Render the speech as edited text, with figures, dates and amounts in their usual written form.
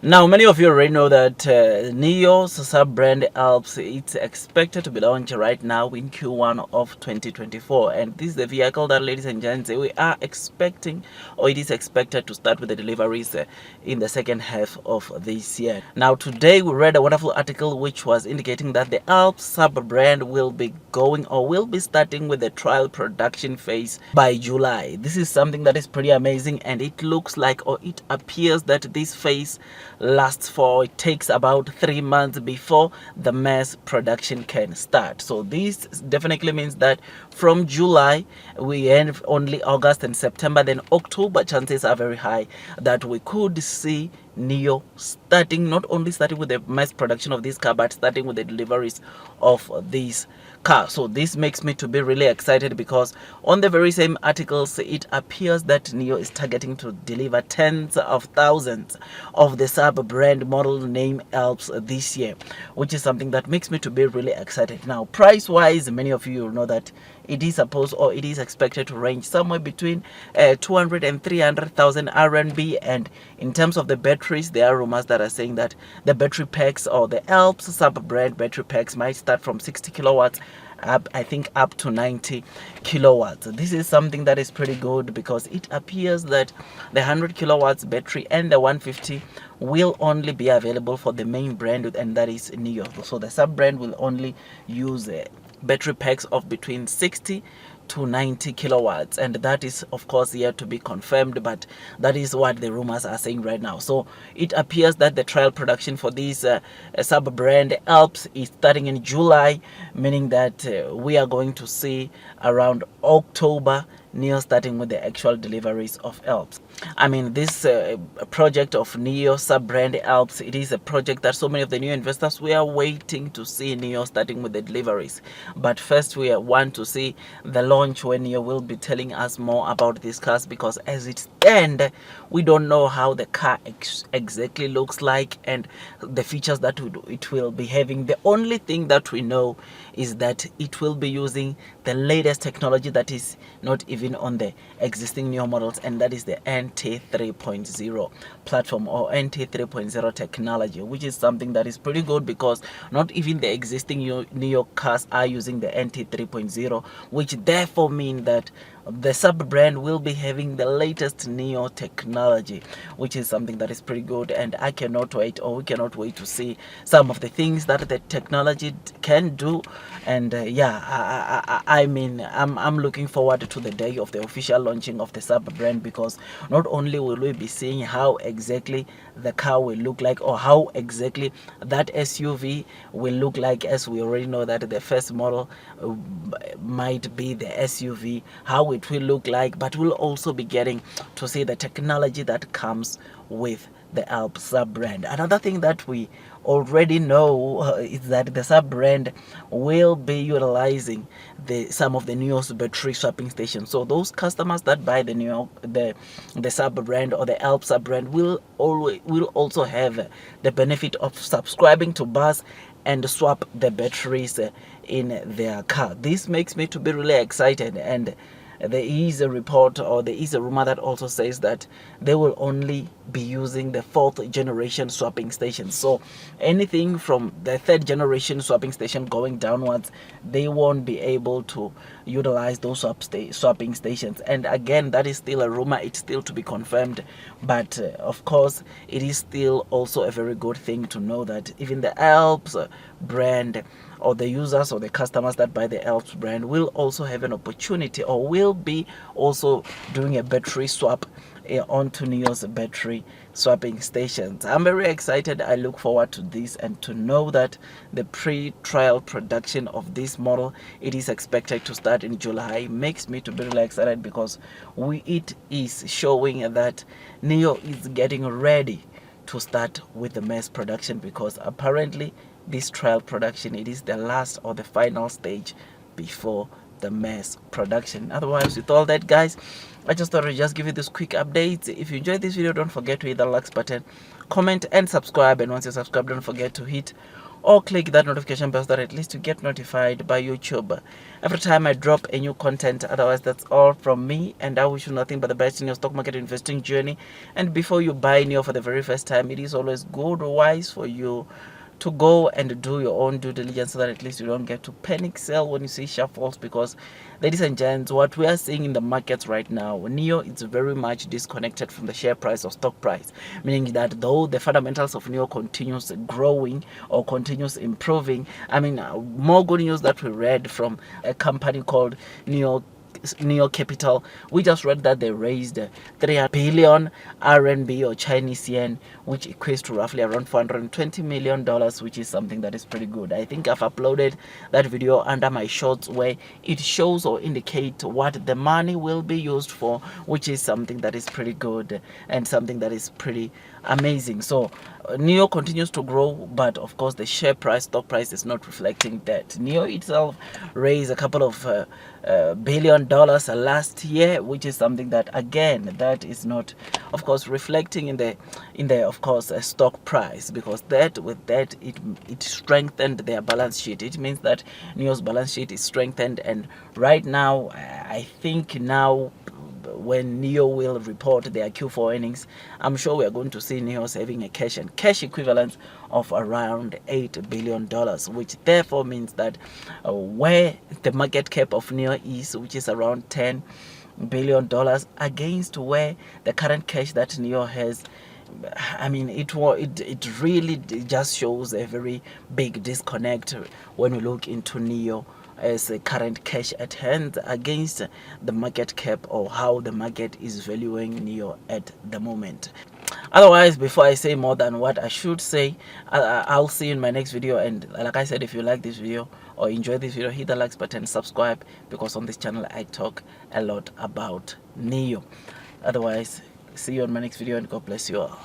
Now, many of you already know that NIO's sub-brand Alps, it's expected to be launched right now in Q1 of 2024, and this is the vehicle that, ladies and gents, we are expecting, or it is expected to start with the deliveries in the second half of this year. Now, today we read a wonderful article which was indicating that the Alps sub-brand will be going, or will be starting with the trial production phase by July. This is something that is pretty amazing, and it looks like, or it appears that this phase lasts for, it takes about 3 months before the mass production can start. So this definitely means that from July we end only August and September, then October chances are very high that we could see NIO starting, not only starting with the mass production of this car, but starting with the deliveries of these car. So this makes me to be really excited, because on the very same articles it appears that NIO is targeting to deliver tens of thousands of the sub-brand model name Alps this year, which is something that makes me to be really excited. Now, price wise, many of you know that it is supposed, or it is expected to range somewhere between 200 and 300,000 RMB. And in terms of the batteries, there are rumors that are saying that the battery packs, or the Alps sub-brand battery packs, might start from 60 kilowatts up, I think, up to 90 kilowatts. This is something that is pretty good, because it appears that the 100 kilowatts battery and the 150 will only be available for the main brand, and that is NIO. So the sub brand will only use battery packs of between 60 to 90 kilowatts, and that is of course yet to be confirmed, but that is what the rumors are saying right now. So it appears that the trial production for this sub brand Alps is starting in July, meaning that we are going to see around October NIO starting with the actual deliveries of Alps. I mean, this project of NIO sub-brand Alps, it is a project that so many of the new investors, we are waiting to see NIO starting with the deliveries. But first we want to see the launch, when NIO will be telling us more about these cars, because as it stands, we don't know how the car exactly looks like and the features that it will be having. The only thing that we know is that it will be using the latest technology that is not even on the existing NIO models, and that is the NT 3.0 platform, or NT 3.0 technology, which is something that is pretty good, because not even the existing NIO cars are using the NT 3.0, which therefore mean that the sub brand will be having the latest NIO technology, which is something that is pretty good. And I cannot wait, or we cannot wait to see some of the things that the technology can do. And I mean, I'm looking forward to the day of the official launching of the sub brand, because not only will we be seeing how exactly the car will look like, or how exactly that SUV will look like, as we already know that the first model might be the SUV, how it will look like, but we'll also be getting to see the technology that comes with the Alps sub brand. Another thing that we already know is that the sub brand will be utilizing some of the NIO's battery swapping stations. So those customers that buy the NIO, the sub brand or the Alps sub brand, will also have the benefit of subscribing to bus and swap the batteries in their car. This makes me to be really excited. And there is a report, or there is a rumor that also says that they will only be using the 4th generation swapping station. So anything from the 3rd generation swapping station going downwards, they won't be able to utilize those swapping stations. And again, that is still a rumor, it's still to be confirmed, but of course it is still also a very good thing to know that even the Alps brand, or the users or the customers that buy the Alps brand, will also have an opportunity, or will be also doing a battery swap onto NIO's battery swapping stations. I'm very excited. I look forward to this, and to know that the pre-trial production of this model, it is expected to start in July, makes me to be really excited, because it is showing that NIO is getting ready to start with the mass production, because apparently this trial production, it is the last or the final stage before the mass production. Otherwise, with all that, guys, I just thought I'd just give you this quick update. If you enjoyed this video, don't forget to hit the like button, comment and subscribe. And once you subscribe, don't forget to hit or click that notification bell so that at least you get notified by YouTube every time I drop a new content. Otherwise, that's all from me, and I wish you nothing but the best in your stock market investing journey. And before you buy NIO for the very first time, it is always good or wise for you to go and do your own due diligence so that at least you don't get to panic sell when you see sharp falls. Because, ladies and gents, what we are seeing in the markets right now, NIO is very much disconnected from the share price or stock price, meaning that though the fundamentals of NIO continues growing or continues improving, I mean, more good news that we read from a company called NIO Capital. We just read that they raised 300 billion RMB or Chinese yen, which equates to roughly around $420 million, which is something that is pretty good. I think I've uploaded that video under my shorts where it shows or indicates what the money will be used for, which is something that is pretty good and something that is pretty amazing. So NIO continues to grow, but of course the share price, stock price is not reflecting that. NIO itself raised a couple of $1 billion last year, which is something that again that is not of course reflecting in the of course stock price, because with that it strengthened their balance sheet. It means that NIO's balance sheet is strengthened, and right now I think now when NIO will report their Q4 earnings, I'm sure we are going to see NIO having a cash equivalent of around $8 billion, which therefore means that where the market cap of NIO is, which is around $10 billion, against where the current cash that NIO has, I mean, it really just shows a very big disconnect when we look into NIO as a current cash at hand against the market cap, or how the market is valuing NIO at the moment. Otherwise, before I say more than what I should say, I'll see you in my next video. And like I said, if you like this video or enjoy this video, hit the likes button, subscribe, because on this channel I talk a lot about NIO. Otherwise, see you on my next video, and God bless you all.